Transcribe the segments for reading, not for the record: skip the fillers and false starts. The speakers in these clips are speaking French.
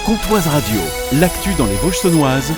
Comtoise Radio, l'actu dans les Vosges saunoises,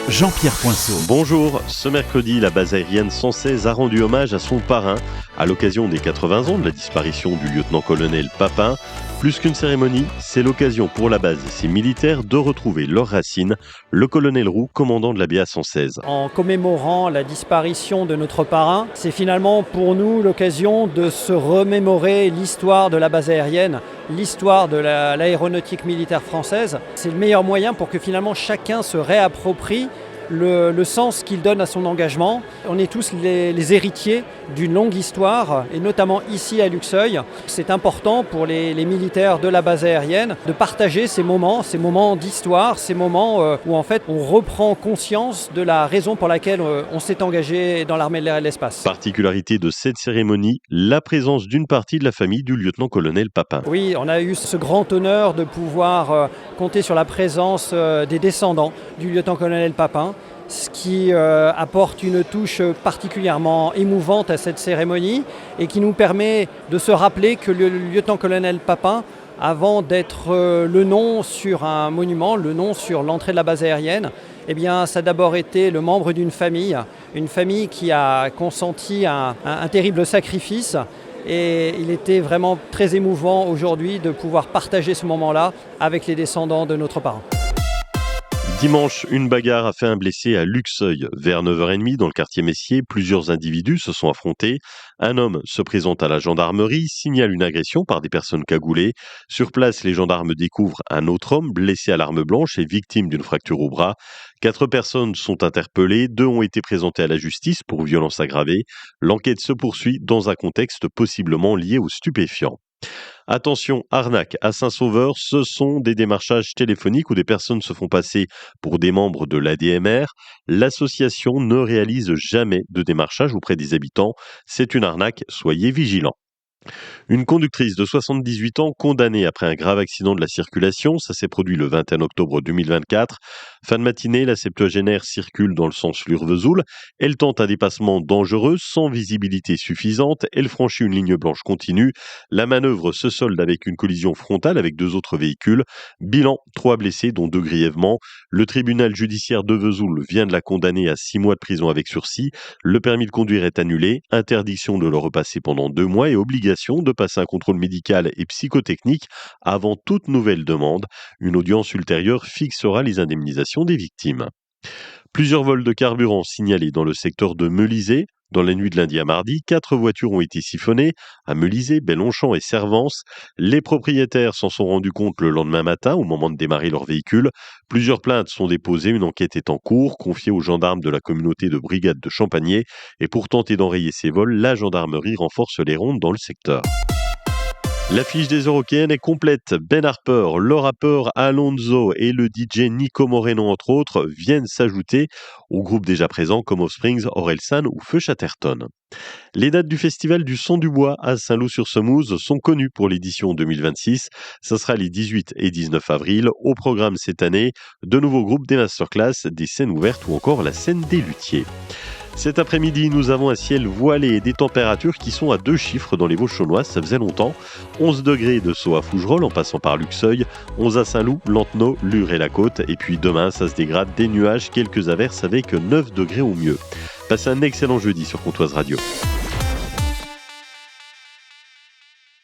Jean-Pierre Poinceau. Bonjour, ce mercredi, la base aérienne 116 a rendu hommage à son parrain à l'occasion des 80 ans de la disparition du lieutenant-colonel Papin. Plus qu'une cérémonie, c'est l'occasion pour la base et ses militaires de retrouver leurs racines, le colonel Roux, commandant de la BA 116. En commémorant la disparition de notre parrain, c'est finalement pour nous l'occasion de se remémorer l'histoire de la base aérienne, l'histoire de l'aéronautique militaire française. C'est le meilleur moyen pour que finalement chacun se réapproprie le sens qu'il donne à son engagement. On est tous les héritiers d'une longue histoire, et notamment ici à Luxeuil. C'est important pour les militaires de la base aérienne de partager ces moments d'histoire, ces moments où en fait on reprend conscience de la raison pour laquelle on s'est engagé dans l'armée de l'air et de l'espace. Particularité de cette cérémonie, la présence d'une partie de la famille du lieutenant-colonel Papin. Oui, on a eu ce grand honneur de pouvoir compter sur la présence des descendants du lieutenant-colonel Papin, ce qui apporte une touche particulièrement émouvante à cette cérémonie et qui nous permet de se rappeler que le lieutenant-colonel Papin, avant d'être le nom sur un monument, le nom sur l'entrée de la base aérienne, eh bien, ça a d'abord été le membre d'une famille qui a consenti un terrible sacrifice. Et il était vraiment très émouvant aujourd'hui de pouvoir partager ce moment-là avec les descendants de notre parrain. Dimanche, une bagarre a fait un blessé à Luxeuil. Vers 9h30, dans le quartier Messier, plusieurs individus se sont affrontés. Un homme se présente à la gendarmerie, signale une agression par des personnes cagoulées. Sur place, les gendarmes découvrent un autre homme blessé à l'arme blanche et victime d'une fracture au bras. 4 personnes sont interpellées, 2 ont été présentées à la justice pour violence aggravée. L'enquête se poursuit dans un contexte possiblement lié aux stupéfiants. Attention, arnaque à Saint-Sauveur, ce sont des démarchages téléphoniques où des personnes se font passer pour des membres de l'ADMR. L'association ne réalise jamais de démarchage auprès des habitants. C'est une arnaque, soyez vigilants. Une conductrice de 78 ans condamnée après un grave accident de la circulation, ça s'est produit le 21 octobre 2024. Fin de matinée, la septuagénaire circule dans le sens Lure-Vesoul. Elle tente un dépassement dangereux, sans visibilité suffisante. Elle franchit une ligne blanche continue. La manœuvre se solde avec une collision frontale avec 2 autres véhicules. Bilan, 3 blessés, dont 2 grièvement. Le tribunal judiciaire de Vesoul vient de la condamner à 6 mois de prison avec sursis. Le permis de conduire est annulé. Interdiction de le repasser pendant 2 mois et obligation de passer un contrôle médical et psychotechnique avant toute nouvelle demande. Une audience ultérieure fixera les indemnisations des victimes. Plusieurs vols de carburant signalés dans le secteur de Melisay. Dans la nuit de lundi à mardi, 4 voitures ont été siphonnées à Melisay, Belonchant et Servance. Les propriétaires s'en sont rendus compte le lendemain matin au moment de démarrer leur véhicule. Plusieurs plaintes sont déposées, une enquête est en cours, confiée aux gendarmes de la communauté de brigade de Champagné. Et pour tenter d'enrayer ces vols, la gendarmerie renforce les rondes dans le secteur. L'affiche des Eurockéennes est complète. Ben Harper, le rappeur Alonso et le DJ Nico Moreno, entre autres, viennent s'ajouter au groupe déjà présent comme Offspring, Orelsan ou Feu Chatterton. Les dates du Festival du Son du Bois à Saint-Loup-sur-Semouse sont connues pour l'édition 2026. Ce sera les 18 et 19 avril. Au programme cette année, de nouveaux groupes, des masterclass, des scènes ouvertes ou encore la scène des luthiers. Cet après-midi, nous avons un ciel voilé et des températures qui sont à 2 chiffres dans les Vosges saunoises, ça faisait longtemps. 11 degrés de Sceaux à Fougerolles en passant par Luxeuil, 11 à Saint-Loup, Lantenau, Lure et la Côte. Et puis demain, ça se dégrade, des nuages, quelques averses avec 9 degrés au mieux. Passez un excellent jeudi sur Comtoise Radio.